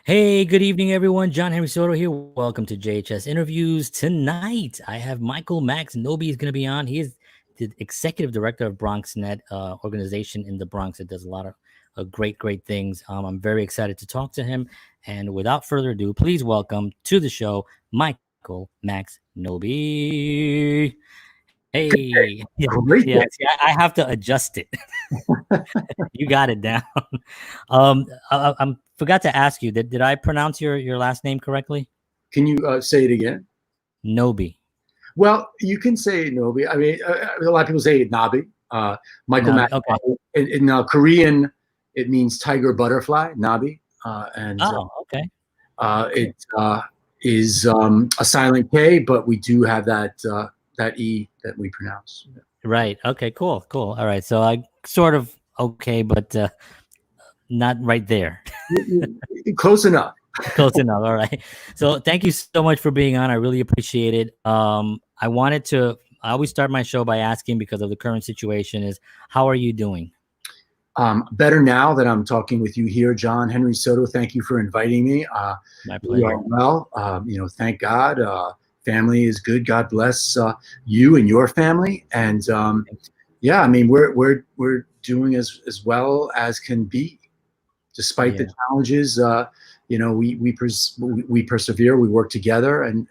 Hey, good evening, everyone. John Henry Soto here. Welcome to JHS Interviews. Tonight, I have Max Knobbe is going to be on. He is the Executive Director of BronxNet, organization in the Bronx that does a lot of great things. I'm very excited to talk to him. And without further ado, please welcome to the show, Max Knobbe. Hey, Great yeah, day. see, I have to adjust it. You got it down. I forgot to ask you, did I pronounce your last name correctly? Can you say it again? Nobi. Well, you can say Nobi. I mean, a lot of people say Nabi. Michael Nabi. Mack. Okay. In Korean, it means tiger butterfly, Nabi. And Oh, okay. Cool. It is a silent K, but we do have that E that we pronounce. Right. Okay. Cool. All right. So I sort of okay, but not right there. Close enough. Close enough. All right. So thank you so much for being on. I really appreciate it. I wanted to. I always start my show by asking, because of the current situation, is how are you doing? Better now that I'm talking with you here, John Henry Soto. Thank you for inviting me. My We are pleasure. well. Thank God. Family is good. God bless you and your family. And yeah, I mean, we're doing as well as can be, despite the Yeah. challenges. We persevere. We work together, and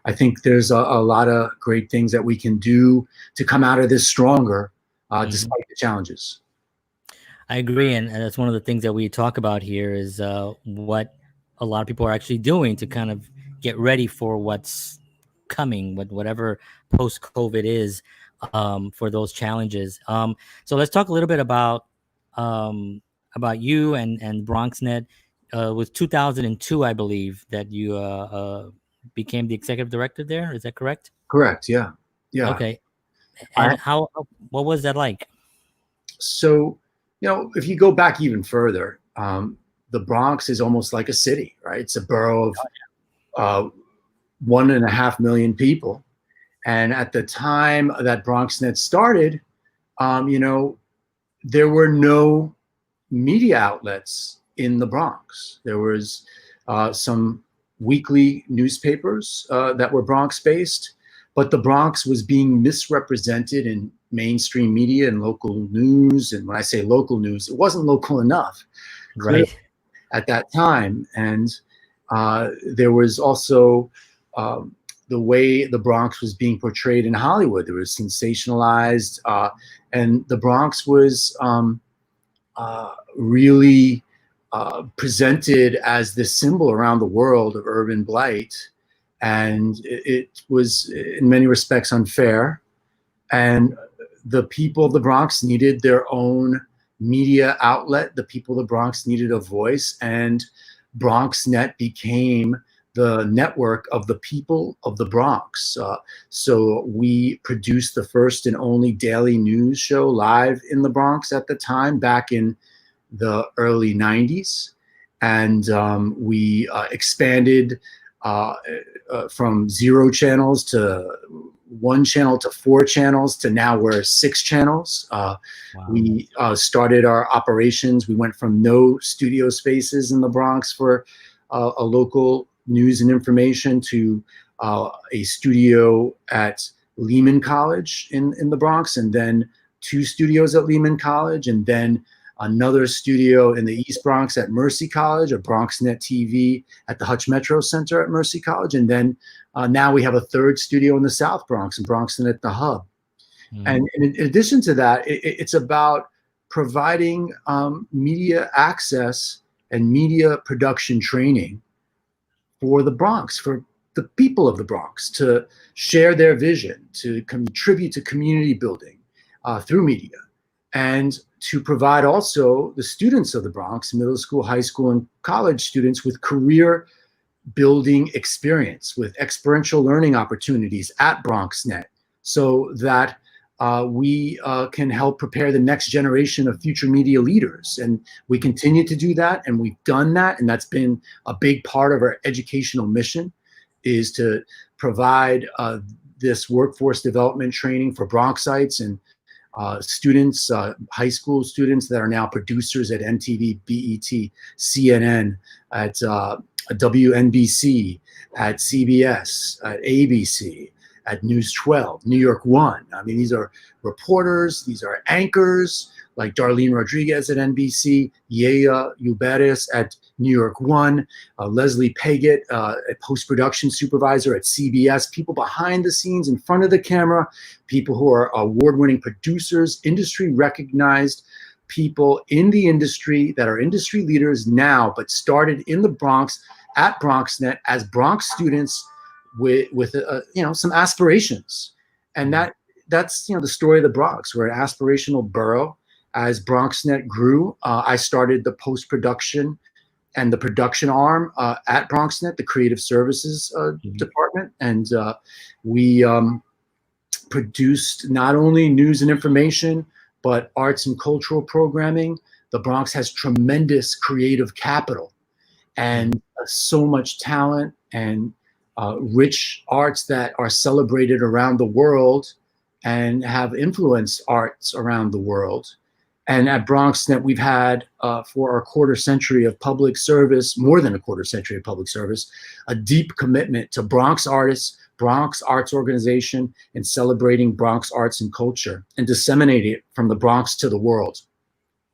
I think there's a lot of great things that we can do to come out of this stronger, Mhm. despite the challenges. I agree, and that's one of the things that we talk about here is what a lot of people are actually doing to kind of get ready for what's coming, whatever post COVID is, for those challenges. So let's talk a little bit about you and BronxNet. It was 2002, I believe, that you became the executive director there. Is that correct? Correct. Yeah. Yeah. Okay, I, and what was that like? so, if you go back even further, the Bronx is almost like a city, right? It's a borough of 1.5 million people. And at the time that BronxNet started, there were no media outlets in the Bronx. There was some weekly newspapers that were Bronx based, but the Bronx was being misrepresented in mainstream media and local news. And when I say local news, it wasn't local enough, clearly, Right. at that time. And there was also um, the way the Bronx was being portrayed in Hollywood. It was sensationalized, and the Bronx was really presented as this symbol around the world of urban blight. And it was, in many respects, unfair. And the people of the Bronx needed their own media outlet. The people of the Bronx needed a voice. And BronxNet became the network of the people of the Bronx. So we produced the first and only daily news show live in the Bronx at the time, back in the early 90s. And we expanded from 0 channels to 1 channel to 4 channels to now we're 6 channels. Wow. We started our operations. We went from no studio spaces in the Bronx for a local news and information to a studio at Lehman College in the Bronx, and then 2 studios at Lehman College, and then another studio in the East Bronx at Mercy College, a BronxNet TV at the Hutch Metro Center at Mercy College, and then now we have a 3rd studio in the South Bronx, and BronxNet at the Hub. And in addition to that, it's about providing media access and media production training for the Bronx, for the people of the Bronx, to share their vision, to contribute to community building through media, and to provide also the students of the Bronx, middle school, high school, and college students, with career building experience, with experiential learning opportunities at BronxNet, so that we can help prepare the next generation of future media leaders. And we continue to do that, and we've done that, and that's been a big part of our educational mission, is to provide this workforce development training for Bronxites and students, high school students that are now producers at MTV, BET, CNN, at WNBC, at CBS, at ABC, at News 12, New York One. I mean, these are reporters, these are anchors like Darlene Rodriguez at NBC, Yaya Uberis at New York One, Leslie Paget, a post-production supervisor at CBS, people behind the scenes, in front of the camera, people who are award-winning producers, industry recognized people in the industry that are industry leaders now, but started in the Bronx at BronxNet as Bronx students with some aspirations. And that's the story of the Bronx. We're an aspirational borough. As BronxNet grew, I started the post-production and the production arm at BronxNet, the creative services department. And we produced not only news and information, but arts and cultural programming. The Bronx has tremendous creative capital and so much talent and rich arts that are celebrated around the world and have influenced arts around the world. And at BronxNet, we've had, for our quarter century of public service, more than a quarter century of public service, a deep commitment to Bronx artists, Bronx arts organization, and celebrating Bronx arts and culture and disseminating it from the Bronx to the world.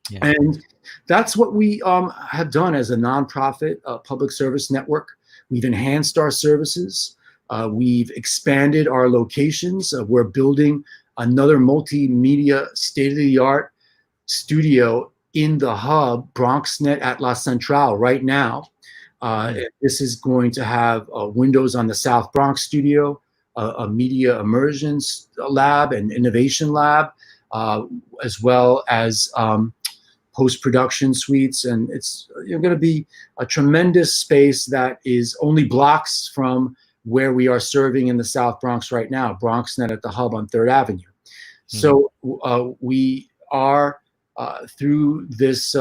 Yeah. And that's what we have done as a nonprofit public service network. We've enhanced our services. We've expanded our locations. We're building another multimedia state-of-the-art studio in the hub, BronxNet at La Centrale right now. This is going to have windows on the South Bronx studio, a media immersion lab and innovation lab, as well as post-production suites. And it's going to be a tremendous space that is only blocks from where we are serving in the South Bronx right now, BronxNet at the hub on 3rd Avenue. So we are, through this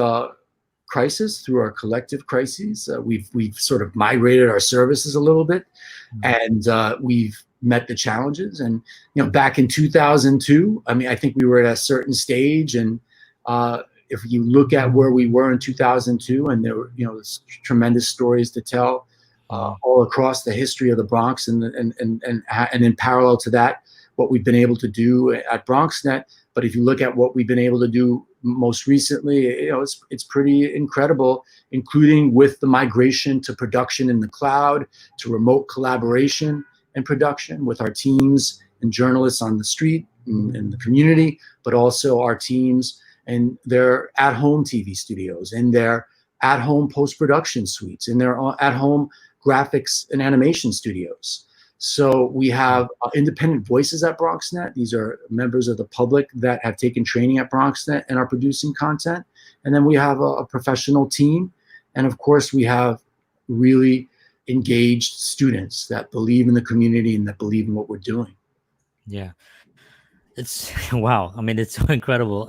crisis, through our collective crises, we've sort of migrated our services a little bit, and we've met the challenges. And back in 2002, I mean, I think we were at a certain stage, and if you look at where we were in 2002, and there were tremendous stories to tell all across the history of the Bronx, and in parallel to that, what we've been able to do at BronxNet. But if you look at what we've been able to do most recently, it's pretty incredible, including with the migration to production in the cloud, to remote collaboration and production with our teams and journalists on the street in the community, but also our teams and their at-home TV studios, and their at-home post-production suites, and their at-home graphics and animation studios. So we have independent voices at BronxNet. These are members of the public that have taken training at BronxNet and are producing content. And then we have a professional team. And of course, we have really engaged students that believe in the community and that believe in what we're doing. Yeah. It's wow. I mean, it's so incredible.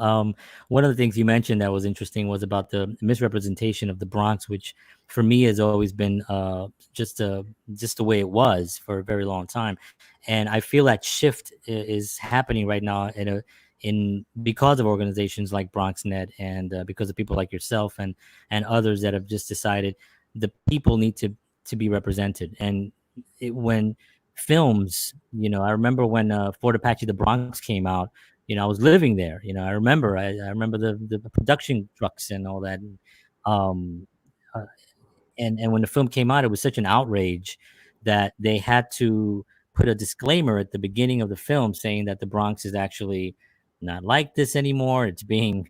One of the things you mentioned that was interesting was about the misrepresentation of the Bronx, which for me has always been just the way it was for a very long time. And I feel that shift is happening right now in because of organizations like BronxNet, and because of people like yourself and others that have just decided the people need to be represented. And when films, I remember when Fort Apache the Bronx came out, I was living there. I remember the production trucks and all that. And when the film came out, it was such an outrage that they had to put a disclaimer at the beginning of the film saying that the Bronx is actually not like this anymore. It's being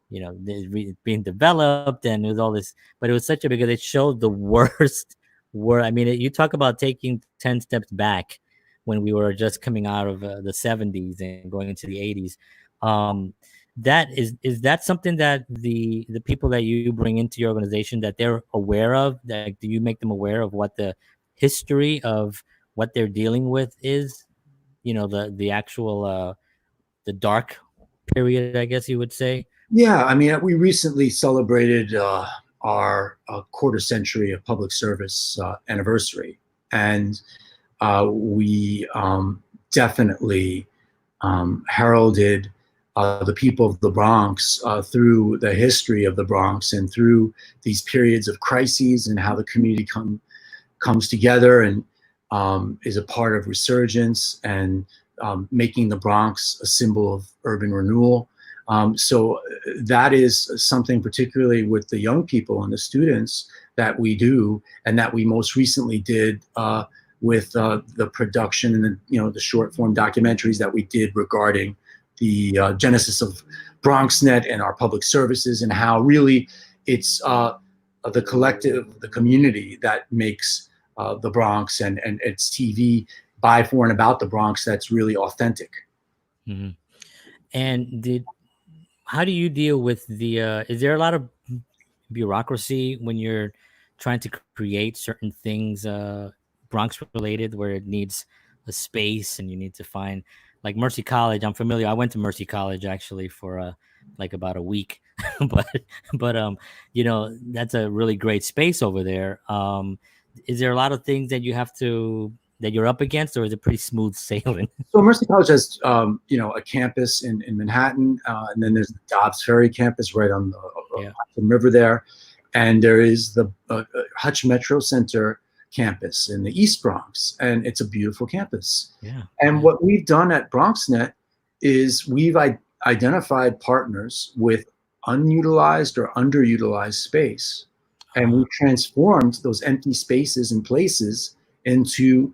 being developed, and it was all this, but it was such a, because it showed the worst were, I mean, you talk about taking 10 steps back when we were just coming out of the 70s and going into the 80s. That is that something that the people that you bring into your organization, that they're aware of? That, do you make them aware of what the history of what they're dealing with is? The actual the dark period, I guess you would say. Yeah, I mean, we recently celebrated our quarter century of public service anniversary, and we definitely heralded the people of the Bronx through the history of the Bronx and through these periods of crises and how the community comes together and is a part of resurgence and making the Bronx a symbol of urban renewal. So that is something particularly with the young people and the students that we do, and that we most recently did with the production and the short form documentaries that we did regarding the genesis of BronxNet and our public services, and how really it's the collective, the community that makes the Bronx and its TV by, for, and about the Bronx that's really authentic. Mm-hmm. And how do you deal with the? Is there a lot of bureaucracy when you're trying to create certain things, Bronx related, where it needs a space and you need to find, like Mercy College? I'm familiar. I went to Mercy College actually for like about a week, but that's a really great space over there. Is there a lot of things that you're up against, or is it pretty smooth sailing? So Mercy College has, a campus in Manhattan, and then there's the Dobbs Ferry campus right on the Hudson River there, and there is the Hutch Metro Center campus in the East Bronx, and it's a beautiful campus. Yeah. And what we've done at BronxNet is we've identified partners with unutilized or underutilized space, and we've transformed those empty spaces and places into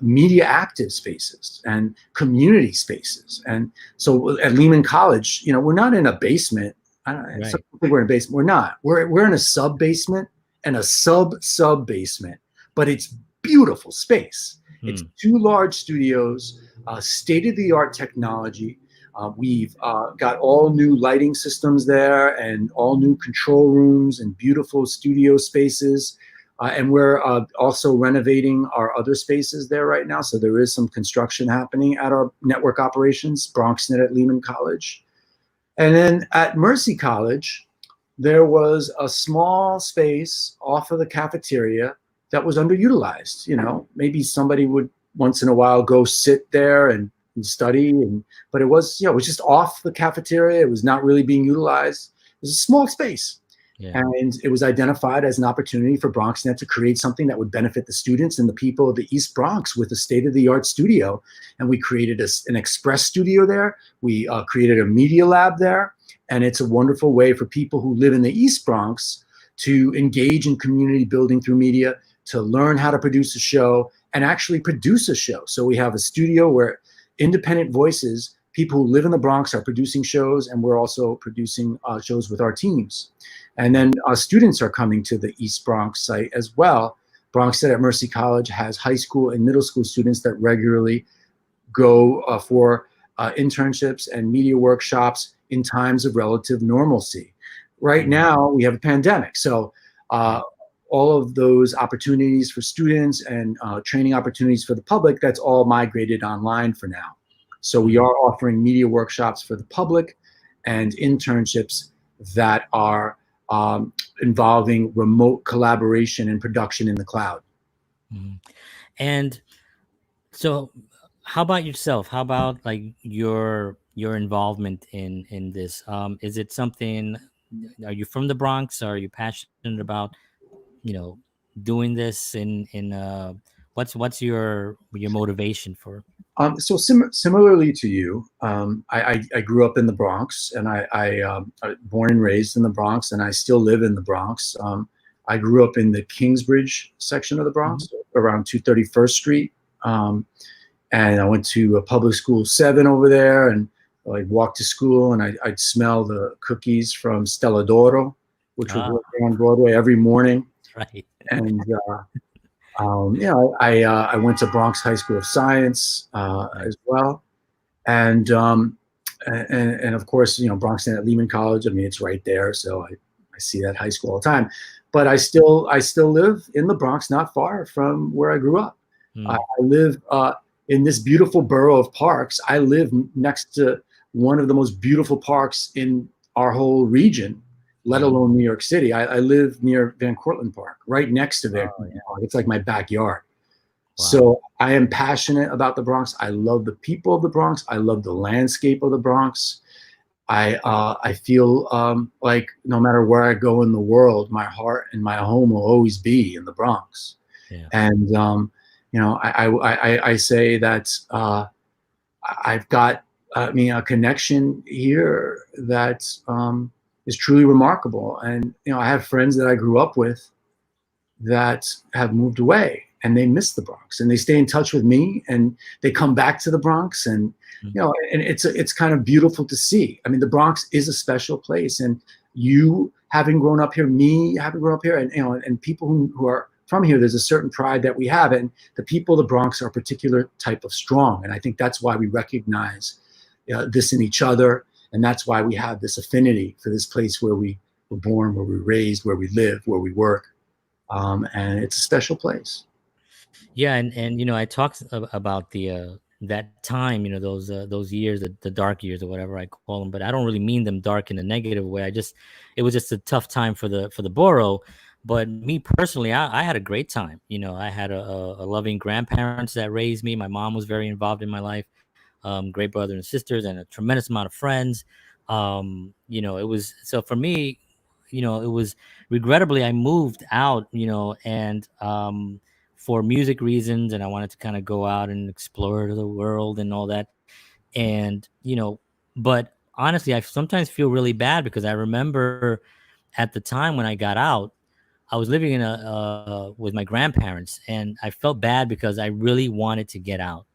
media active spaces and community spaces. And so at Lehman College, we're not in a basement. Right. Some think we're in a basement. We're not. We're in a sub basement and a sub basement, but it's beautiful space. It's 2 large studios, state of the art technology. We've got all new lighting systems there and all new control rooms and beautiful studio spaces. And we're also renovating our other spaces there right now. So there is some construction happening at our network operations, BronxNet at Lehman College. And then at Mercy College, there was a small space off of the cafeteria that was underutilized. Maybe somebody would once in a while go sit there and study, but it was, it was just off the cafeteria. It was not really being utilized. It was a small space. Yeah. And it was identified as an opportunity for BronxNet to create something that would benefit the students and the people of the East Bronx with a state-of-the-art studio. And we created an express studio there. We created a media lab there. And it's a wonderful way for people who live in the East Bronx to engage in community building through media, to learn how to produce a show and actually produce a show. So we have a studio where independent voices, people who live in the Bronx, are producing shows, and we're also producing shows with our teams. And then students are coming to the East Bronx site as well. BronxNet at Mercy College has high school and middle school students that regularly go for internships and media workshops in times of relative normalcy. Right now, we have a pandemic. So all of those opportunities for students and training opportunities for the public, that's all migrated online for now. So we are offering media workshops for the public and internships that are involving remote collaboration and production in the cloud. Mm-hmm. And so how about yourself? How about like your involvement in this? Is it something, are you from the Bronx? Are you passionate about, doing this in what's your motivation for? So similarly to you, I grew up in the Bronx, and I born and raised in the Bronx, and I still live in the Bronx. I grew up in the Kingsbridge section of the Bronx, around 231st Street, and I went to a public school 7 over there, and I'd walk to school, and I'd smell the cookies from Stella d'Oro, which was working on Broadway every morning. Right. And I went to Bronx High School of Science as well, and of course, BronxNet at Lehman College. I mean, it's right there, so I see that high school all the time. But I still live in the Bronx, not far from where I grew up. I live in this beautiful borough of Parks. I live next to one of the most beautiful parks in our whole region, let alone New York City. I live near Van Cortlandt Park, right next to Van Cortlandt Park. It's like my backyard. Wow. So I am passionate about the Bronx. I love the people of the Bronx. I love the landscape of the Bronx. I feel like no matter where I go in the world, my heart and my home will always be in the Bronx. Yeah. And I say that I've got a connection here that is truly remarkable. And I have friends that I grew up with that have moved away and they miss the Bronx and they stay in touch with me and they come back to the Bronx and Mm. and it's kind of beautiful to see. I mean, the Bronx is a special place, and you having grown up here, me having grown up here, and and people who are from here, there's a certain pride that we have, and the people of the Bronx are a particular type of strong, and I think that's why we recognize this in each other, and that's why we have this affinity for this place where we were born, where we were raised, where we live, where we work, and it's a special place. Yeah, and I talked about the that time, those years, the dark years or whatever I call them, but I don't really mean them dark in a negative way. It was just a tough time for the borough. But me personally, I had a great time. I had a loving grandparents that raised me. My mom was very involved in my life. Great brothers and sisters, and a tremendous amount of friends. It was so for me. It was regrettably I moved out. And for music reasons, and I wanted to kind of go out and explore the world and all that. And but honestly, I sometimes feel really bad because I remember at the time when I got out, I was living in a with my grandparents, and I felt bad because I really wanted to get out.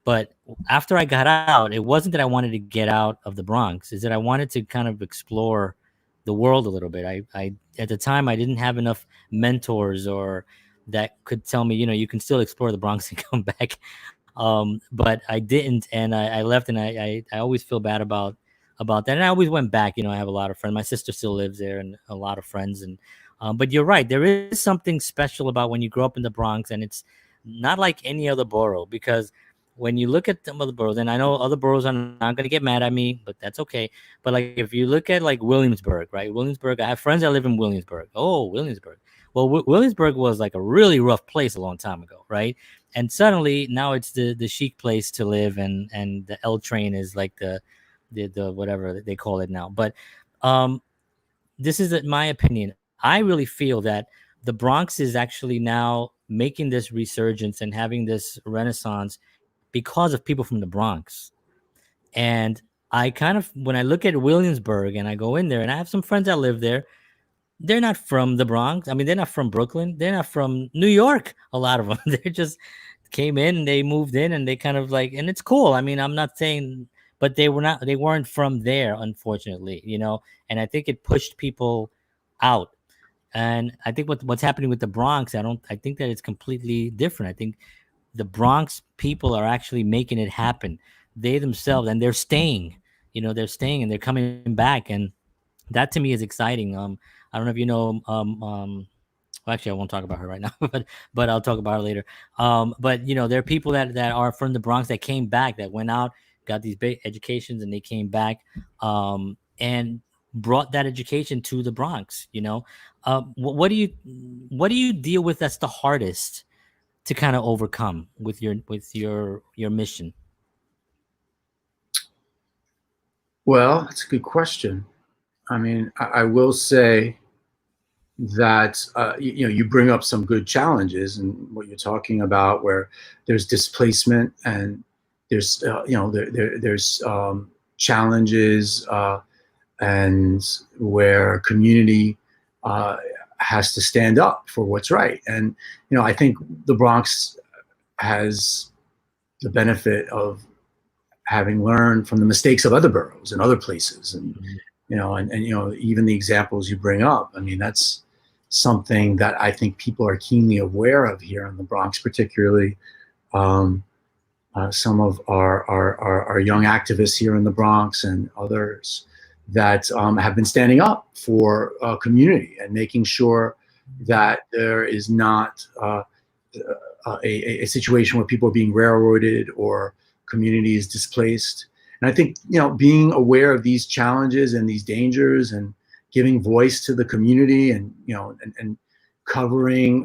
But after I got out, it wasn't that I wanted to get out of the Bronx, is that I wanted to kind of explore the world a little bit. I at the time I didn't have enough mentors or that could tell me, you can still explore the Bronx and come back. But I didn't, and I left, and I always feel bad about that. And I always went back. I have a lot of friends. My sister still lives there, and a lot of friends. And but you're right, there is something special about when you grow up in the Bronx, and it's not like any other borough because when you look at some of the boroughs, and I know other boroughs are not going to get mad at me, but that's okay. But like if you look at like Williamsburg, right? Williamsburg, I have friends that live in Williamsburg. Oh, Williamsburg. Well, Williamsburg was like a really rough place a long time ago, right? And suddenly now it's the chic place to live, and the L train is like the whatever they call it now. But um, this is my opinion. I really feel that the Bronx is actually now making this resurgence and having this renaissance because of people from the Bronx. And I kind of, when I look at Williamsburg and I go in there, and I have some friends that live there, they're not from the Bronx. I mean, they're not from Brooklyn. They're not from New York. A lot of them, they just came in, they moved in, and they kind of like, and it's cool. I mean, I'm not saying, but they weren't from there, unfortunately, and I think it pushed people out. And I think what's happening with the Bronx, I think that it's completely different. I think the Bronx people are actually making it happen. They themselves, and they're staying. They're staying and they're coming back, and that to me is exciting. I don't know if you know. Well, actually, I won't talk about her right now, but I'll talk about her later. But there are people that are from the Bronx that came back, that went out, got these big educations, and they came back, and brought that education to the Bronx. What do you deal with that's the hardest to kind of overcome with your mission? Well, that's a good question. I mean, I will say that you bring up some good challenges and what you're talking about, where there's displacement and there's there's challenges and where community uh, has to stand up for what's right. And I think the Bronx has the benefit of having learned from the mistakes of other boroughs and other places, and Mhm. even the examples you bring up. I mean, that's something that I think people are keenly aware of here in the Bronx, particularly um, some of our young activists here in the Bronx and others that have been standing up for community and making sure that there is not a situation where people are being railroaded or community is displaced. And I think, being aware of these challenges and these dangers and giving voice to the community and, and covering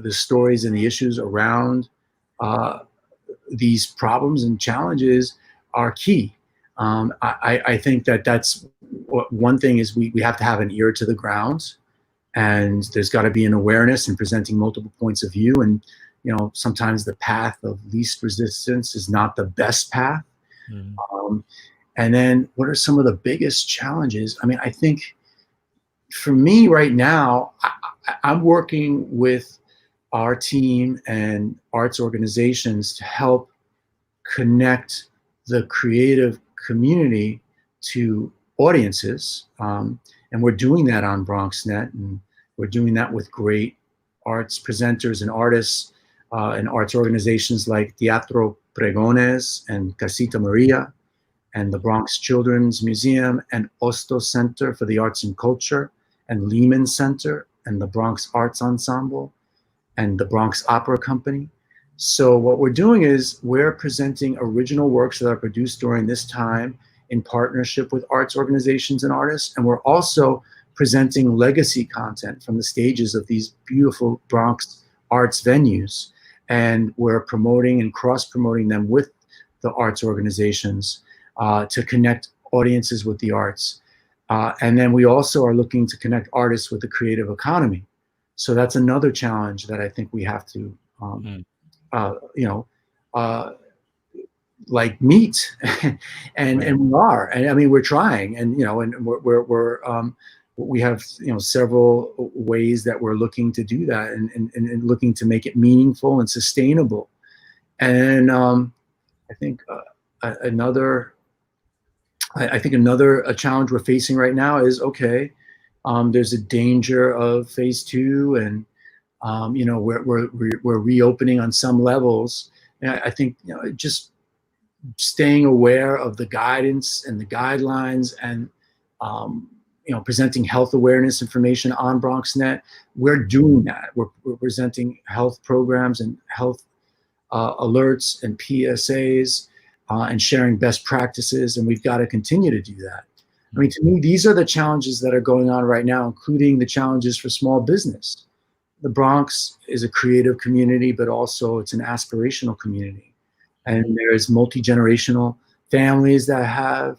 the stories and the issues around uh, these problems and challenges are key. I think that that's one thing is we have to have an ear to the ground, and there's got to be an awareness in presenting multiple points of view. And sometimes the path of least resistance is not the best path. Mhm. And then what are some of the biggest challenges? I mean, I think for me right now, I'm working with our team and arts organizations to help connect the creative community to audiences. And we're doing that on BronxNet, and we're doing that with great arts presenters and artists and arts organizations like Teatro Pregones and Casita Maria and the Bronx Children's Museum and Osto Center for the Arts and Culture and Lehman Center and the Bronx Arts Ensemble and the Bronx Opera Company. So what we're doing is we're presenting original works that are produced during this time in partnership with arts organizations and artists. And we're also presenting legacy content from the stages of these beautiful Bronx arts venues. And we're promoting and cross-promoting them with the arts organizations to connect audiences with the arts. And then we also are looking to connect artists with the creative economy. So that's another challenge that I think we have to, Mm. you know, uh, like meet, and Right. we are, and I mean we're trying, and and we have several ways that we're looking to do that, and looking to make it meaningful and sustainable. And I think another I think another challenge we're facing right now is okay. There's a danger of phase two, and we're reopening on some levels. And I think just staying aware of the guidance and the guidelines, and presenting health awareness information on BronxNet. We're doing that. We're presenting health programs and health alerts and PSAs, and sharing best practices, and we've got to continue to do that. I mean, to me, these are the challenges that are going on right now, including the challenges for small business. The Bronx is a creative community, but also it's an aspirational community. And there's multi-generational families that have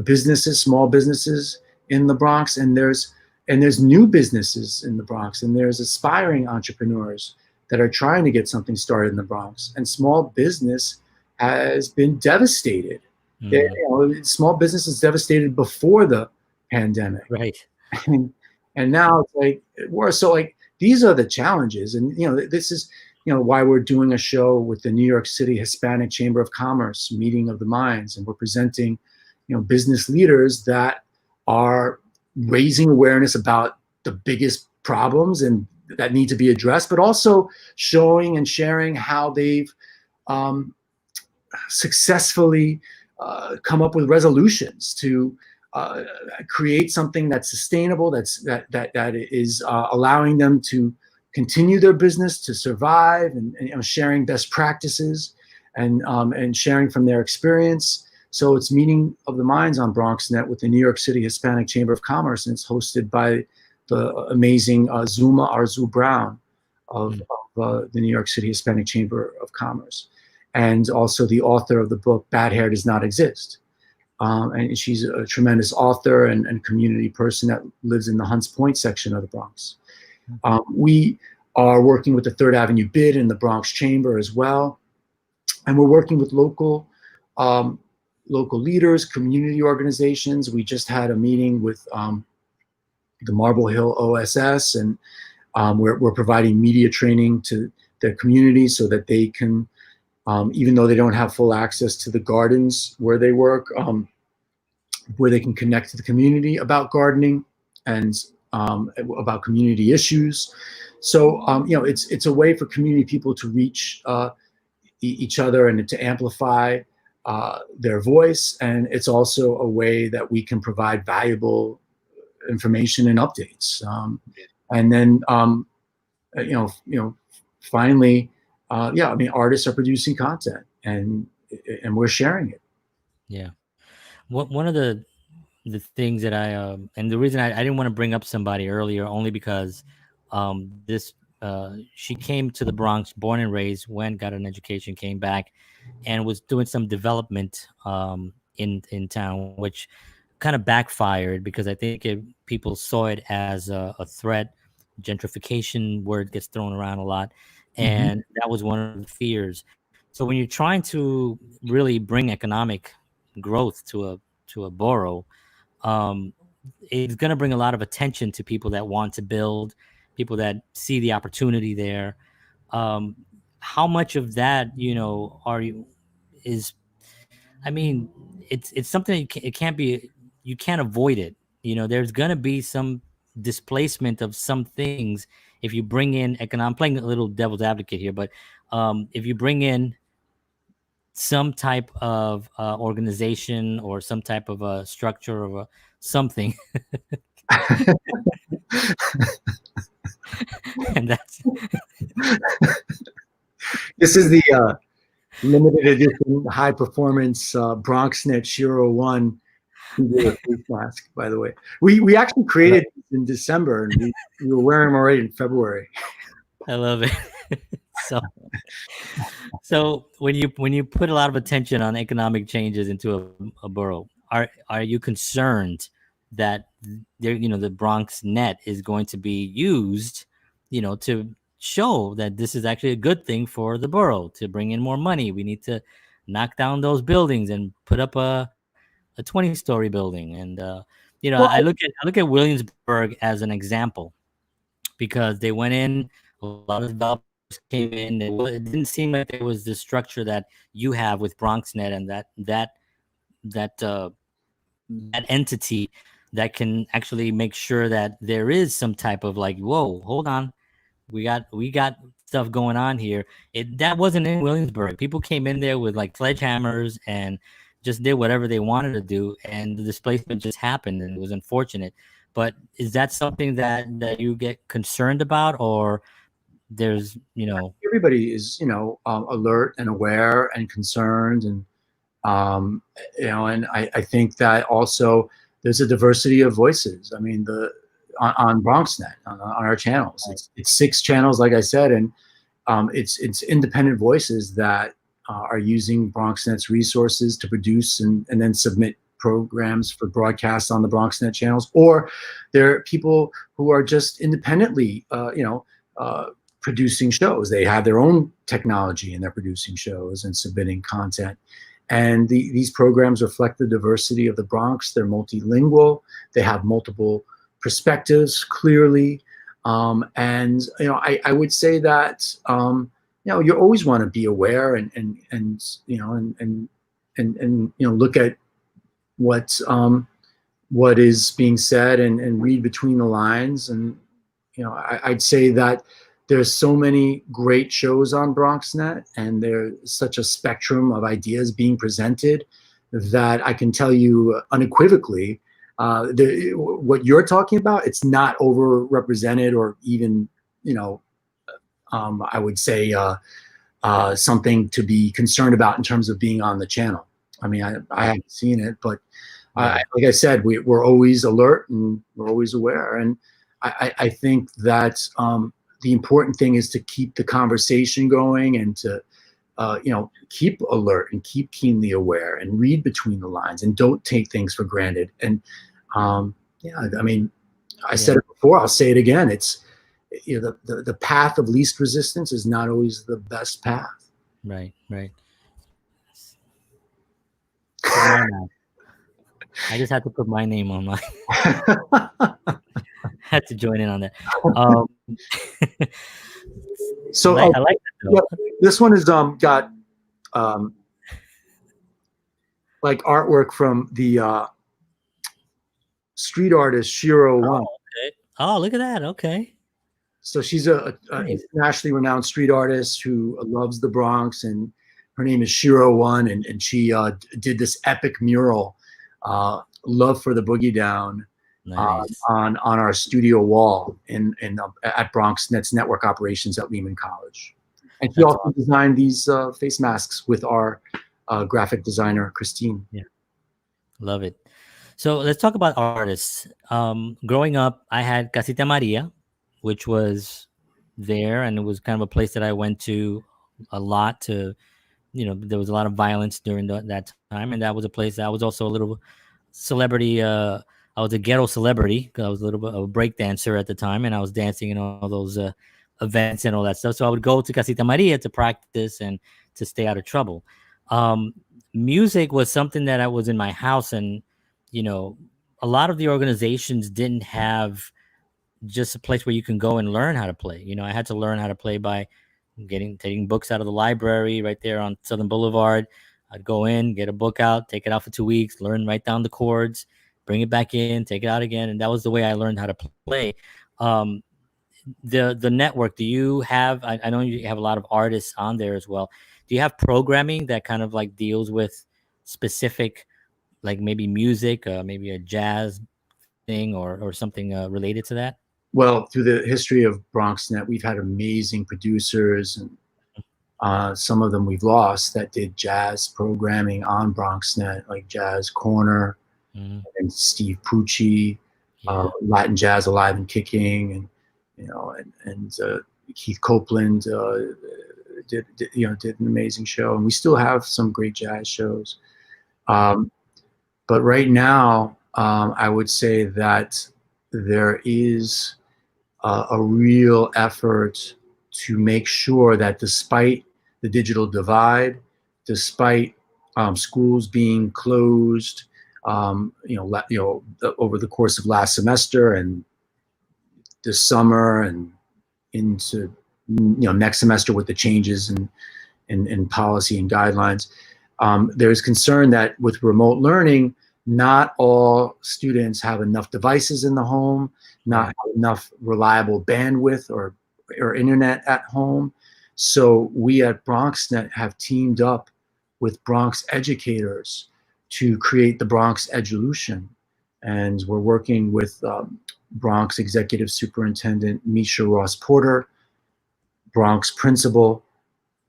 businesses, small businesses in the Bronx, and there's new businesses in the Bronx, and there's aspiring entrepreneurs that are trying to get something started in the Bronx. And small business has been devastated. Mm. Small business is devastated before the pandemic, Right. and, now it's like we're so like these are the challenges. And this is why we're doing a show with the New York City Hispanic Chamber of Commerce, Meeting of the Minds, and we're presenting business leaders that are raising awareness about the biggest problems and that need to be addressed, but also showing and sharing how they've um, successfully come up with resolutions to create something that's sustainable, that is allowing them to continue their business, to survive, and sharing best practices, and sharing from their experience. So it's Meeting of the Minds on BronxNet with the New York City Hispanic Chamber of Commerce, and it's hosted by the amazing Zuma Arzu Brown of, Mm. the New York City Hispanic Chamber of Commerce, and also the author of the book Bad Hair Does Not Exist. And she's a tremendous author and community person that lives in the Hunts Point section of the Bronx. We are working with the Third Avenue Bid in the Bronx Chamber as well, and we're working with local leaders, community organizations. We just had a meeting with the Marble Hill OSS, and we're providing media training to their community so that they can, even though they don't have full access to the gardens where they work, where they can connect to the community about gardening and about community issues. So it's a way for community people to reach each other and to amplify their voice, and it's also a way that we can provide valuable information and updates. And then finally, I mean, artists are producing content, and we're sharing it. Yeah. One of the things that I and the reason I didn't want to bring up somebody earlier only because this she came to the Bronx, born and raised, went, got an education, came back, and was doing some development in town, which kind of backfired because I think people saw it as a threat. Gentrification word gets thrown around a lot, Mhm. and that was one of the fears. So when you're trying to really bring economic growth to a borough, um, it's going to bring a lot of attention to people that want to build, people that see the opportunity there. Um, how much of that, are you is I mean, it's something it can't be. You can't avoid it. There's gonna be some displacement of some things if you bring in economic. I'm playing a little devil's advocate here, but if you bring in some type of organization or some type of a structure of a something, and that's This is the limited edition high performance BronxNet Shiro One two-layer face mask. By the way, we actually created right. this in December, and we were wearing them already in February. I love it. so So when you put a lot of attention on economic changes into a borough, are you concerned that the Bronx net is going to be used, to show that this is actually a good thing for the borough to bring in more money? We need to knock down those buildings and put up a 20-story building. And Well, I look at Williamsburg as an example because they went in. A lot of developers came in. It didn't seem like there was the structure that you have with BronxNet and that that entity that can actually make sure that there is some type of like, whoa, hold on, we got stuff going on here. That wasn't in Williamsburg. People came in there with like sledgehammers and just did whatever they wanted to do, and the displacement just happened, and it was unfortunate. But is that something that you get concerned about, or there's everybody is, alert and aware and concerned, and um, and I think that also there's a diversity of voices. I mean, on BronxNet on our channels, right, it's 6 channels, like I said, and it's independent voices that are using BronxNet's resources to produce and then submit programs for broadcast on the BronxNet channels, or there are people who are just independently, producing shows. They have their own technology and they're producing shows and submitting content. And these programs reflect the diversity of the Bronx. They're multilingual. They have multiple perspectives clearly. And I would say that you always want to be aware and look at what is being said and read between the lines. And I'd say that there's so many great shows on BronxNet, and there's such a spectrum of ideas being presented that I can tell you unequivocally, what you're talking about, it's not overrepresented or even, I would say, something to be concerned about in terms of being on the channel. I mean, I haven't seen it, but right, like I said, we're always alert and we're always aware. And I think that the important thing is to keep the conversation going and to keep alert and keep keenly aware and read between the lines and don't take things for granted. And yeah, I mean, I said yeah, it before, I'll say it again. It's the path of least resistance is not always the best path. right. Put mine out. I just had to put my name on mine. Had to join in on that. Um, So I like that yeah, though. this one has got um, like artwork from the street artist Shiro Oh, One. okay. Oh, look at that. Okay. So she's a Nice. internationally renowned street artist who loves the Bronx, and her name is Shiro One, and she did this epic mural, "Love for the Boogie Down," Nice. on our studio wall in at BronxNet's network operations at Lehman College. And she That's also awesome. designed these face masks with our graphic designer Christine. Yeah. Love it. So let's talk about artists. Growing up, I had Casita Maria, which was there, and it was kind of a place that I went to a lot to, there was a lot of violence during that time, and that was a place that I was also a little celebrity. I was a ghetto celebrity because I was a little bit of a break dancer at the time, and I was dancing in all those events and all that stuff. So I would go to Casita Maria to practice and to stay out of trouble. Um, Music was something that I was in my house, and you know, a lot of the organizations didn't have just a place where you can go and learn how to play. I had to learn how to play by taking books out of the library right there on Southern Boulevard. I'd go in, get a book out, take it out for 2 weeks, learn, write down the chords, bring it back in, take it out again, and that was the way I learned how to play. Um, the network. Do you have? I know you have a lot of artists on there as well. Do you have programming that kind of like deals with specific, like maybe music, maybe a jazz thing or something related to that? Well, through the history of BronxNet, we've had amazing producers, and some of them we've lost that did jazz programming on BronxNet, like Jazz Corner Mm-hmm. and Steve Pucci, Yeah. Latin Jazz Alive and Kicking, and Keith Copeland did an amazing show, and we still have some great jazz shows. Um, but right now, I would say that there is a real effort to make sure that despite the digital divide, despite schools being closed, over the course of last semester and this summer and into next semester with the changes in policy and guidelines, there's concern that with remote learning, not all students have enough devices in the home, not enough reliable bandwidth or internet at home. So we at BronxNet have teamed up with Bronx educators to create the Bronx Edulution. And we're working with Bronx Executive Superintendent Misha Ross Porter, Bronx Principal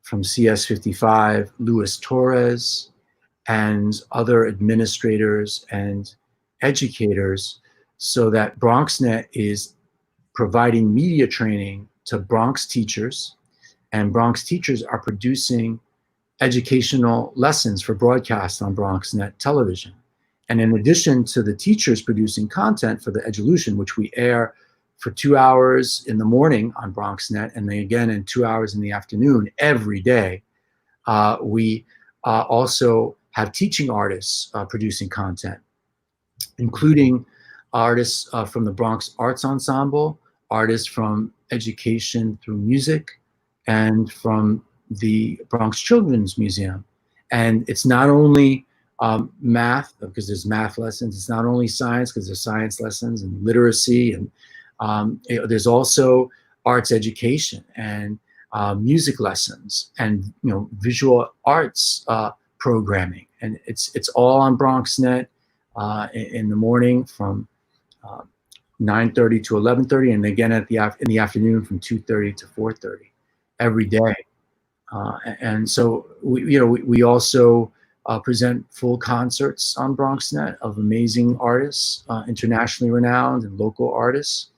from CS55, Luis Torres, and other administrators and educators, so that BronxNet is providing media training to Bronx teachers, and Bronx teachers are producing educational lessons for broadcast on BronxNet television. And in addition to the teachers producing content for the Edulution, which we air for 2 hours in the morning on BronxNet, and then again in 2 hours in the afternoon every day, we also have teaching artists producing content, including artists from the Bronx Arts Ensemble, artists from Education Through Music, and from the Bronx Children's Museum. And it's not only math, because there's math lessons. It's not only science, because there's science lessons and literacy, and there's also arts education and music lessons and visual arts programming, and it's all on BronxNet in the morning from 9:30 to 11:30, and again in the afternoon from 2:30 to 4:30 every day. And so we also present full concerts on BronxNet of amazing artists, internationally renowned and local artists.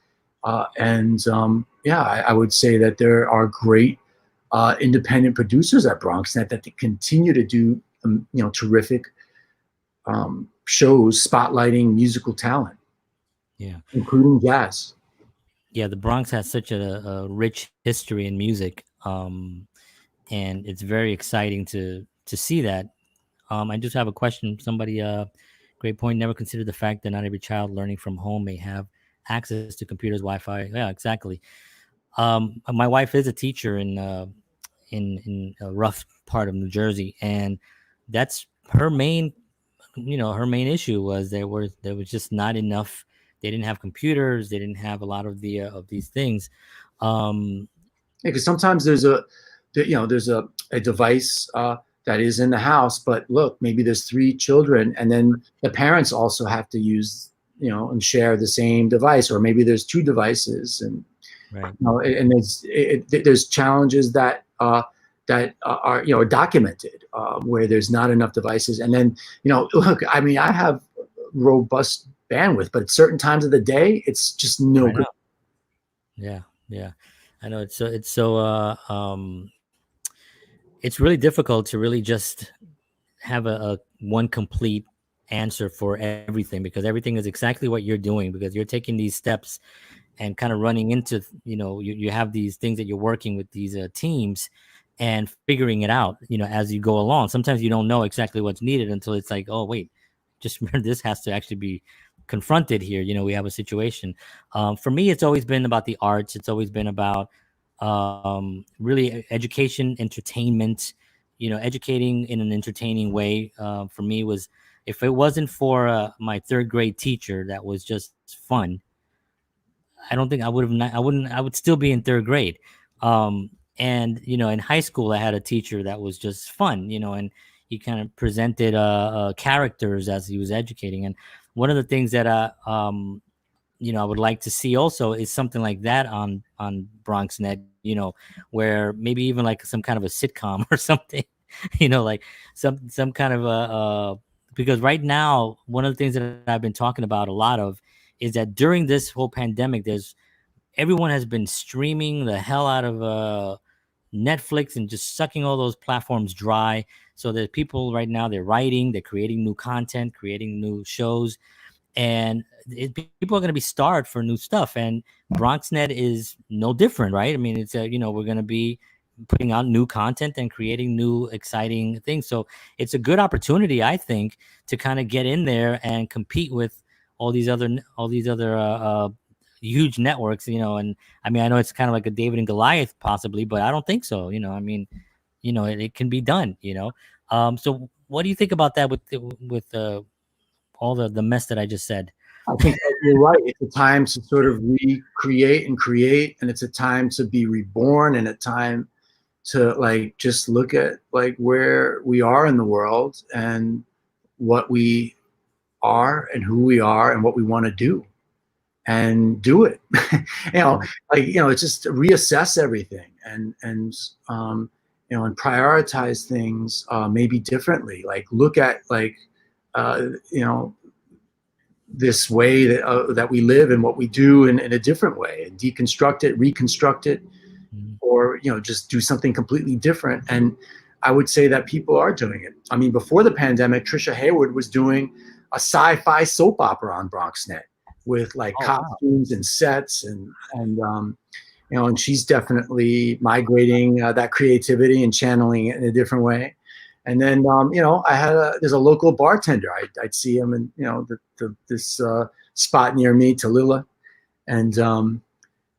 I would say that there are great independent producers at BronxNet that continue to do terrific shows spotlighting musical talent, including jazz. Yeah, the Bronx has such a rich history in music, and it's very exciting to see that. I just have a question. Somebody, great point. Never considered the fact that not every child learning from home may have access to computers, Wi-Fi. Yeah, exactly. My wife is a teacher in a rough part of New Jersey, and that's her main, her main issue was there was just not enough. They didn't have computers. They didn't have a lot of the of these things. Um, Because sometimes there's a device that is in the house, but look, maybe there's 3 children, and then the parents also have to use and share the same device, or maybe there's 2 devices, and right. and there's challenges that are documented where there's not enough devices, and then look, I mean, I have robust bandwidth, but at certain times of the day, it's just no good. Yeah, yeah. I know it's really difficult to really just have a one complete answer for everything, because everything is exactly what you're doing, because you're taking these steps and kind of running into, you have these things that you're working with these teams and figuring it out, as you go along. Sometimes you don't know exactly what's needed until it's like, oh wait, just remember, this has to actually be confronted here. We have a situation. For me, it's always been about the arts. It's always been about really education, entertainment, educating in an entertaining way. For me, was, if it wasn't for my third grade teacher that was just fun, I don't think I would have not, I would still be in third grade. And in high school I had a teacher that was just fun, and he kind of presented characters as he was educating. And one of the things that I would like to see also is something like that on BronxNet, where maybe even like some kind of a sitcom or something, like some kind of because right now one of the things that I've been talking about a lot of is that during this whole pandemic, there's everyone has been streaming the hell out of Netflix and just sucking all those platforms dry. So there's people right now, they're writing, they're creating new content, creating new shows, and people are going to be starved for new stuff. And BronxNet is no different, right? I mean, it's we're going to be putting out new content and creating new exciting things. So it's a good opportunity, I think, to kind of get in there and compete with all these other huge networks, and I mean, I know it's kind of like a David and Goliath possibly, but I don't think so. I mean, it can be done. So what do you think about that with all the mess that I just said? I think that you're right. It's a time to sort of recreate and create, and it's a time to be reborn, and a time to like just look at like where we are in the world and what we are and who we are and what we want to do and do it. It's just reassess everything and prioritize things maybe differently. Like look at like uh, you know this way that we live and what we do in a different way, and deconstruct it, reconstruct it, or just do something completely different. And I would say that people are doing it. I mean, before the pandemic, Trisha Hayward was doing a sci-fi soap opera on BronxNet with like costumes and sets and she's definitely migrating that creativity and channeling it in a different way. And then, there's a local bartender. I'd see him in, this spot near me, Tallulah, and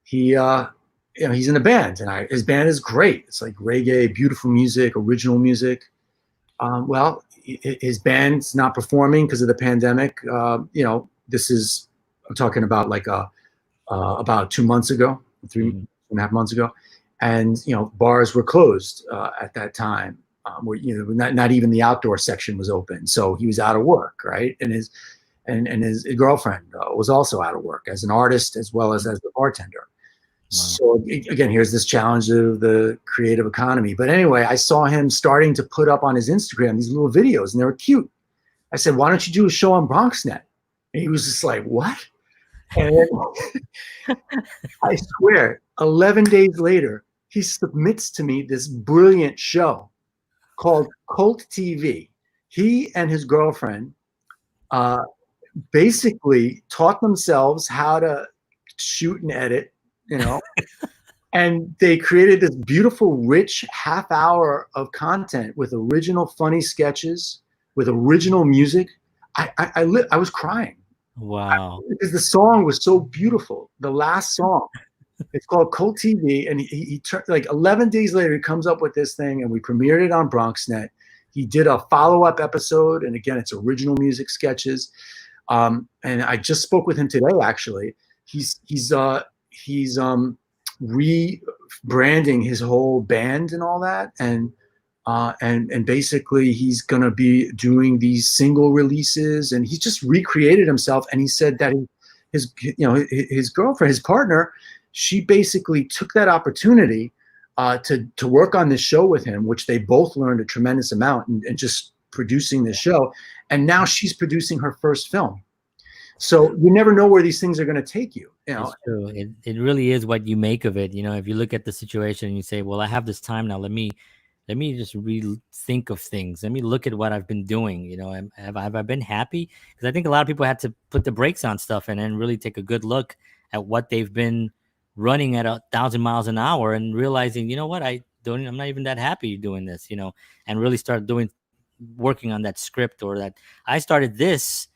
he's in a band, and his band is great. It's like reggae, beautiful music, original music. His band's not performing because of the pandemic. I'm talking about like about 2 months ago, 3.5 months ago, and bars were closed at that time. Where not even the outdoor section was open, so he was out of work, right? And his girlfriend was also out of work as an artist as well as the bartender. Wow. So again, here's this challenge of the creative economy. But anyway, I saw him starting to put up on his Instagram these little videos, and they were cute. I said, "Why don't you do a show on BronxNet?" And he was just like, "What?" And then, I swear, 11 days later, he submits to me this brilliant show called Cult TV. He and his girlfriend basically taught themselves how to shoot and edit, and they created this beautiful, rich half hour of content with original funny sketches, with original music. I was crying. Wow. Because the song was so beautiful. The last song. It's called Cult TV, and he turned like 11 days later. He comes up with this thing, and we premiered it on BronxNet. He did a follow-up episode, and again, it's original music sketches. And I just spoke with him today. Actually, he's rebranding his whole band and all that, and basically he's going to be doing these single releases, and he's just recreated himself. And he said that his girlfriend, his partner, she basically took that opportunity to work on this show with him, which they both learned a tremendous amount and just producing this show. And now she's producing her first film. So you never know where these things are going to take you. You know, It's true. It really is what you make of it. If you look at the situation and you say, "Well, I have this time now. Let me just rethink of things. Let me look at what I've been doing. Have I been happy? Because I think a lot of people had to put the brakes on stuff and then really take a good look at what they've been running at 1,000 miles an hour and realizing, you know what, I'm not even that happy doing this. And really start working on that script or that I started this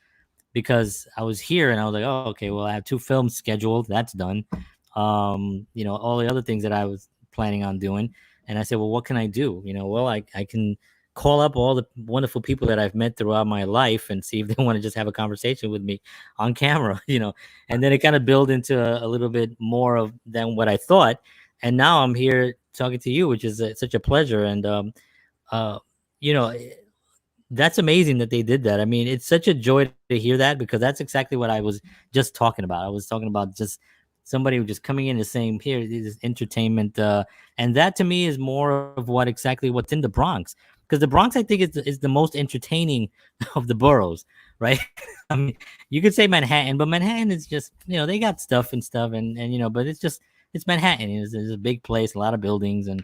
because I was here and I was like, oh, okay, well, I have 2 films scheduled. That's done. All the other things that I was planning on doing. And I said, well, what can I do? Well, I can call up all the wonderful people that I've met throughout my life and see if they want to just have a conversation with me on camera, and then it kind of built into a little bit more of than what I thought. And now I'm here talking to you, which is such a pleasure. And, uh, you know, that's amazing that they did that. I mean, it's such a joy to hear that because that's exactly what I was just talking about. I was talking about just somebody who just coming in and saying, "Here, this is entertainment," and that to me is more of what's in the Bronx. Because the Bronx, I think, is the most entertaining of the boroughs, right? I mean, you could say Manhattan, but Manhattan is just they got stuff and stuff, and but it's Manhattan. It's a big place, a lot of buildings, and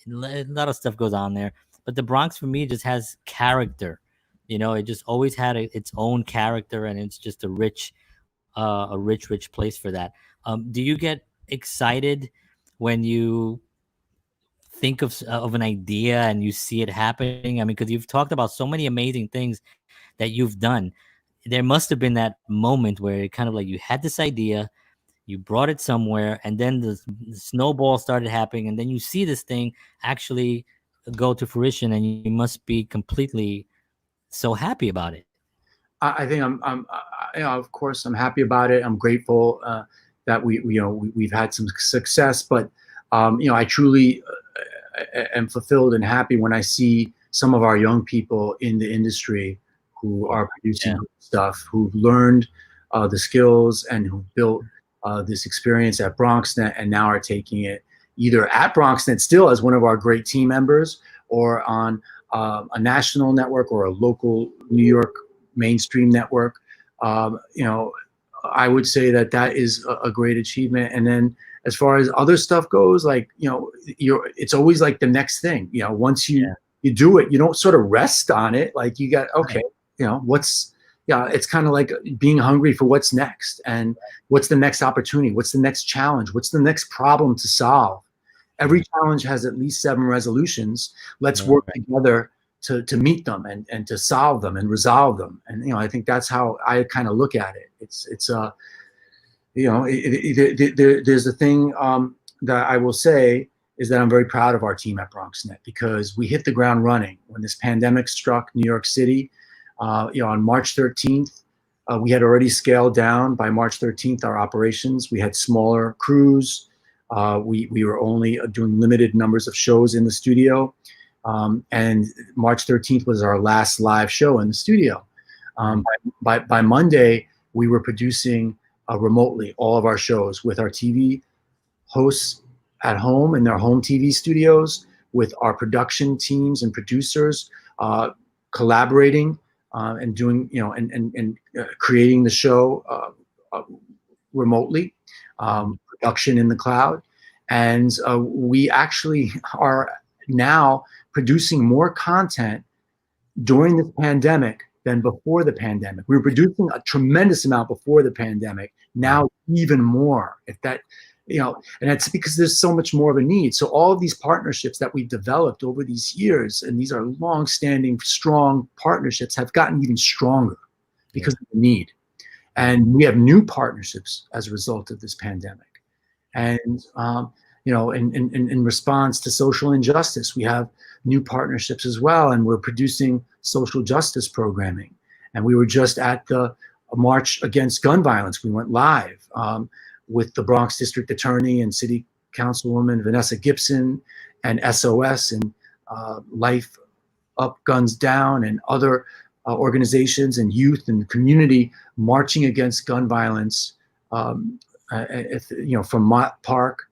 a lot of stuff goes on there. But the Bronx for me just has character. It just always had its own character, and it's just rich place for that. Do you get excited when you think of an idea and you see it happening? I mean, because you've talked about so many amazing things that you've done. There must have been that moment where it kind of like you had this idea, you brought it somewhere, and then the snowball started happening, and then you see this thing actually go to fruition, and you must be completely so happy about it. I think of course, I'm happy about it. I'm grateful that we've had some success, but I truly am fulfilled and happy when I see some of our young people in the industry who are producing stuff, who've learned the skills and who've built this experience at BronxNet and now are taking it either at BronxNet still as one of our great team members or on a national network or a local New York mainstream network. I would say that is a great achievement. And then as far as other stuff goes, like, it's always like the next thing, once you do it, you don't sort of rest on it. Like you got, okay, it's kind of like being hungry for what's next and what's the next opportunity, what's the next challenge, what's the next problem to solve. Every challenge has at least 7 resolutions. Let's work together to meet them and to solve them and resolve them. And I think that's how I kind of look at it. There's a thing that I will say is that I'm very proud of our team at BronxNet because we hit the ground running when this pandemic struck New York City. On March 13th, we had already scaled down by March 13th our operations. We had smaller crews. We were only doing limited numbers of shows in the studio. And March 13th was our last live show in the studio. By Monday, we were producing remotely all of our shows with our TV hosts at home in their home TV studios, with our production teams and producers collaborating and doing, and creating the show remotely, production in the cloud. And we actually are now producing more content during this pandemic than before the pandemic. We were producing a tremendous amount before the pandemic, now even more. And it's because there's so much more of a need. So all of these partnerships that we've developed over these years, and these are long-standing, strong partnerships, have gotten even stronger because of the need. And we have new partnerships as a result of this pandemic. And in response to social injustice, we have new partnerships as well, and we're producing social justice programming. And we were just at the March Against Gun Violence. We went live with the Bronx District Attorney and City Councilwoman Vanessa Gibson and SOS and Life Up Guns Down and other organizations and youth and community marching against gun violence, from Mott Park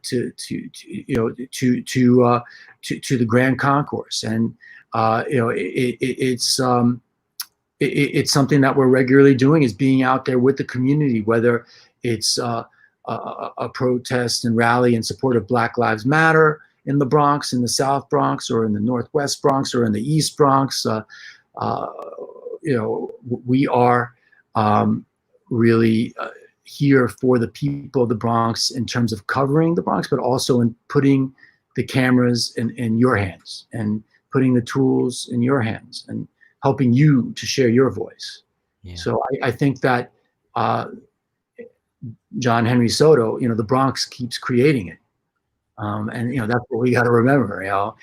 to the Grand Concourse. And it's something that we're regularly doing, is being out there with the community, whether it's a protest and rally in support of Black Lives Matter in the Bronx, in the South Bronx, or in the Northwest Bronx, or in the East Bronx. We are really here for the people of the Bronx in terms of covering the Bronx, but also in putting the cameras in your hands and putting the tools in your hands and helping you to share your voice. Yeah. So I think that John Henry Soto, the Bronx keeps creating it. And that's what we got to remember. Right.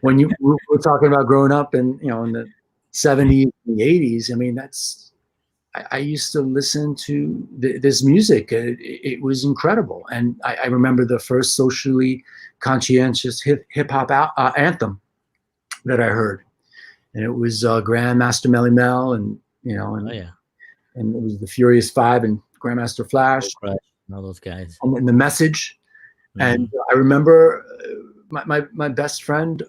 When we were talking about growing up in the 70s and the 80s, I mean, I used to listen to this music. It was incredible, and I remember the first socially conscientious hip hop anthem that I heard, and it was Grandmaster Melly Mel, and Oh yeah. and it was the Furious Five and Grandmaster Flash, Crush, and all those guys. and the Message. And Mhm. I remember my best friend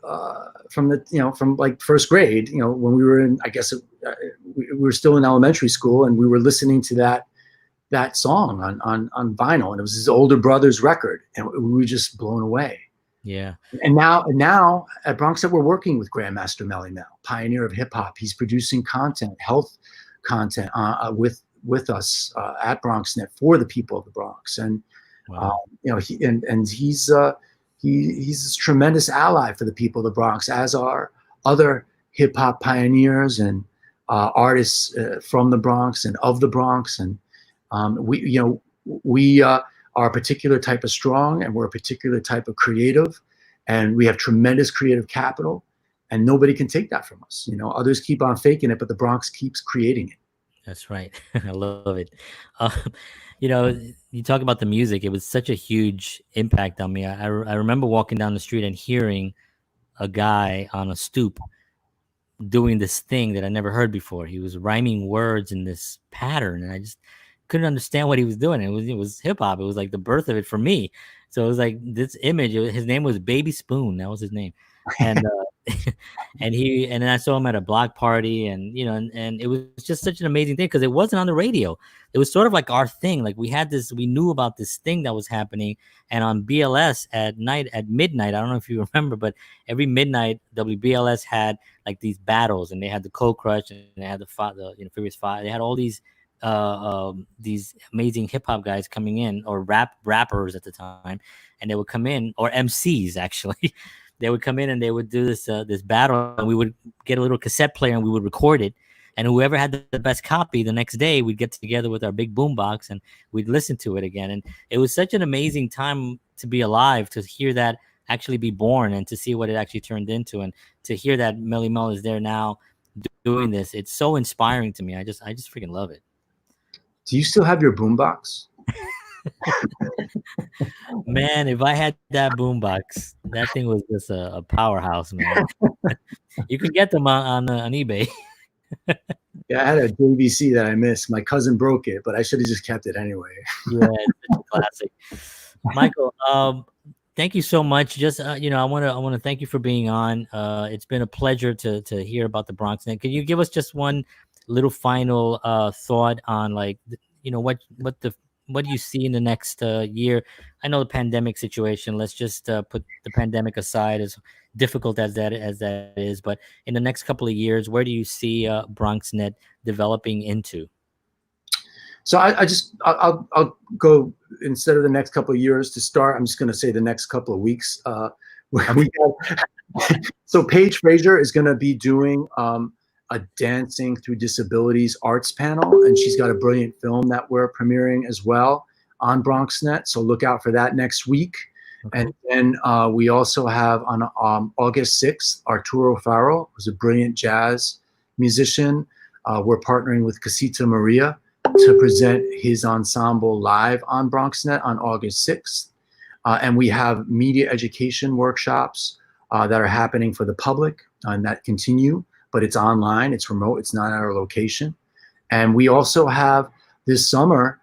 from like first grade, when we were in, I guess we were still in elementary school, and we were listening to that song on vinyl, and it was his older brother's record, and we were just blown away. Yeah. And now at BronxNet, we're working with Grandmaster Melly Mel, pioneer of hip hop. He's producing content, health content with us at BronxNet for the people of the Bronx. And Wow. he's a tremendous ally for the people of the Bronx, as are other hip hop pioneers and artists from the Bronx and of the Bronx. And we are a particular type of strong, and we're a particular type of creative, and we have tremendous creative capital, and nobody can take that from us. Others keep on faking it, but the Bronx keeps creating it. That's right. I love it. Uh, you know, you talk about the music. It was such a huge impact on me. I remember walking down the street and hearing a guy on a stoop doing this thing that I never heard before. He was rhyming words in this pattern, and I just couldn't understand what he was doing. It was hip hop. It was like the birth of it for me. So it was like this image. His name was Baby Spoon. That was his name, and and then I saw him at a block party, and and it was just such an amazing thing because it wasn't on the radio. It was sort of like our thing. Like we knew about this thing that was happening, and on BLS at night at midnight. I don't know if you remember, but every midnight WBLS had like these battles, and they had the Cold Crush, and they had the Furious Five. They had all these amazing hip hop guys coming in, or rappers at the time, and they would come in, or MCs actually. They would come in and they would do this battle, and we would get a little cassette player and we would record it. And whoever had the best copy, the next day we'd get together with our big boombox and we'd listen to it again. And it was such an amazing time to be alive, to hear that actually be born, and to see what it actually turned into, and to hear that Melly Mel is there now doing this. It's so inspiring to me. I just freaking love it. Do you still have your boombox? Man, if I had that boombox, that thing was just a powerhouse, man. You could get them on eBay. Yeah, I had a JVC that I missed. My cousin broke it, but I should have just kept it anyway. Yeah, it's such a classic. Michael, thank you so much. Just I want to thank you for being on. It's been a pleasure to hear about the BronxNet. Can you give us just one little final thought on, like, what do you see in the next year? I know the pandemic situation. Let's just put the pandemic aside, as difficult as that is. But in the next couple of years, where do you see BronxNet developing into? So I'll go, instead of the next couple of years to start, I'm just going to say the next couple of weeks. So Paige Frazier is going to be doing a Dancing Through Disabilities arts panel, and she's got a brilliant film that we're premiering as well on BronxNet. So look out for that next week. Okay. And then we also have on August 6th, Arturo Farrell, who's a brilliant jazz musician. We're partnering with Casita Maria to present his ensemble live on BronxNet on August 6th. And we have media education workshops that are happening for the public and that continue, but it's online, it's remote, it's not at our location. And we also have this summer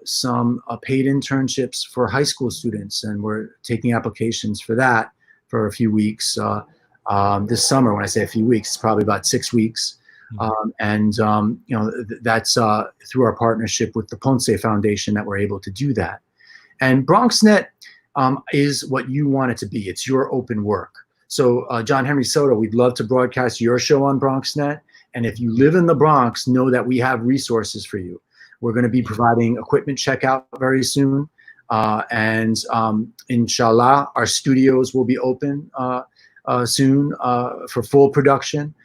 some paid internships for high school students, and we're taking applications for that for a few weeks. this summer. When I say a few weeks, it's probably about 6 weeks. That's through our partnership with the Ponce Foundation that we're able to do that. And BronxNet is what you want it to be. It's your open work. So John Henry Soto, we'd love to broadcast your show on BronxNet. And if you live in the Bronx, know that we have resources for you. We're going to be providing equipment checkout very soon. Inshallah, our studios will be open soon for full production.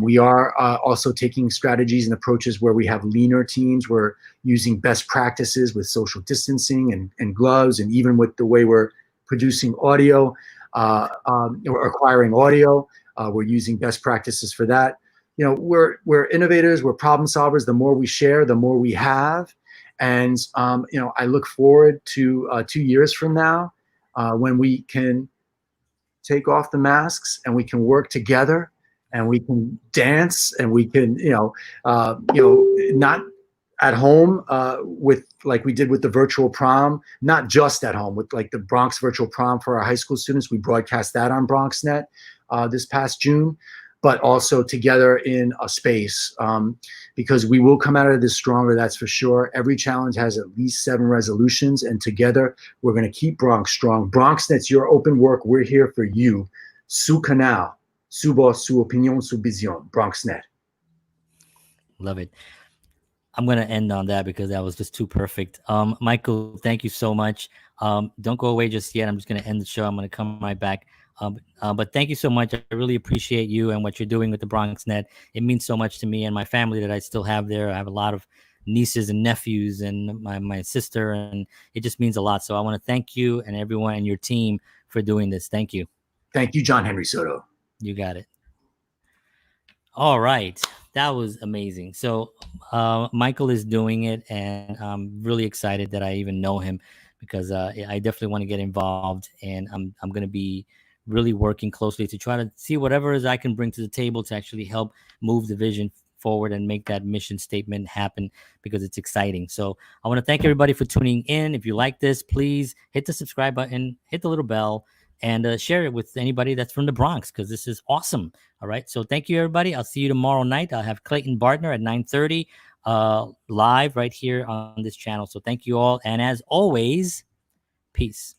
We are also taking strategies and approaches where we have leaner teams. We're using best practices with social distancing and gloves, and even with the way we're producing audio, or acquiring audio. We're using best practices for that. We're innovators, we're problem solvers. The more we share, the more we have. And I look forward to 2 years from now when we can take off the masks and we can work together and we can dance and we can, not at home with like we did with the virtual prom, not just at home with like the Bronx virtual prom for our high school students. We broadcast that on BronxNet this past June, but also together in a space because we will come out of this stronger, that's for sure. Every challenge has at least 7 resolutions, and together we're going to keep Bronx strong. BronxNet's your open work. We're here for you. Su canal, su voz, su opinión, su visión. BronxNet. Love it. I'm going to end on that because that was just too perfect. Michael, thank you so much. Don't go away just yet. I'm just going to end the show. I'm going to come right back. But thank you so much. I really appreciate you and what you're doing with the BronxNet. It means so much to me and my family that I still have there. I have a lot of nieces and nephews and my sister, and it just means a lot. So I want to thank you and everyone and your team for doing this. Thank you. Thank you, John Henry Soto. You got it. All right. That was amazing. So Michael is doing it, and I'm really excited that I even know him because I definitely want to get involved, and I'm going to be really working closely to try to see whatever is I can bring to the table to actually help move the vision forward and make that mission statement happen because it's exciting. So I want to thank everybody for tuning in. If you like this, please hit the subscribe button, hit the little bell, and share it with anybody that's from the Bronx because this is awesome. All right. So thank you, everybody. I'll see you tomorrow night. I'll have Clayton Bartner at 9:30 live right here on this channel. So thank you all. And as always, peace.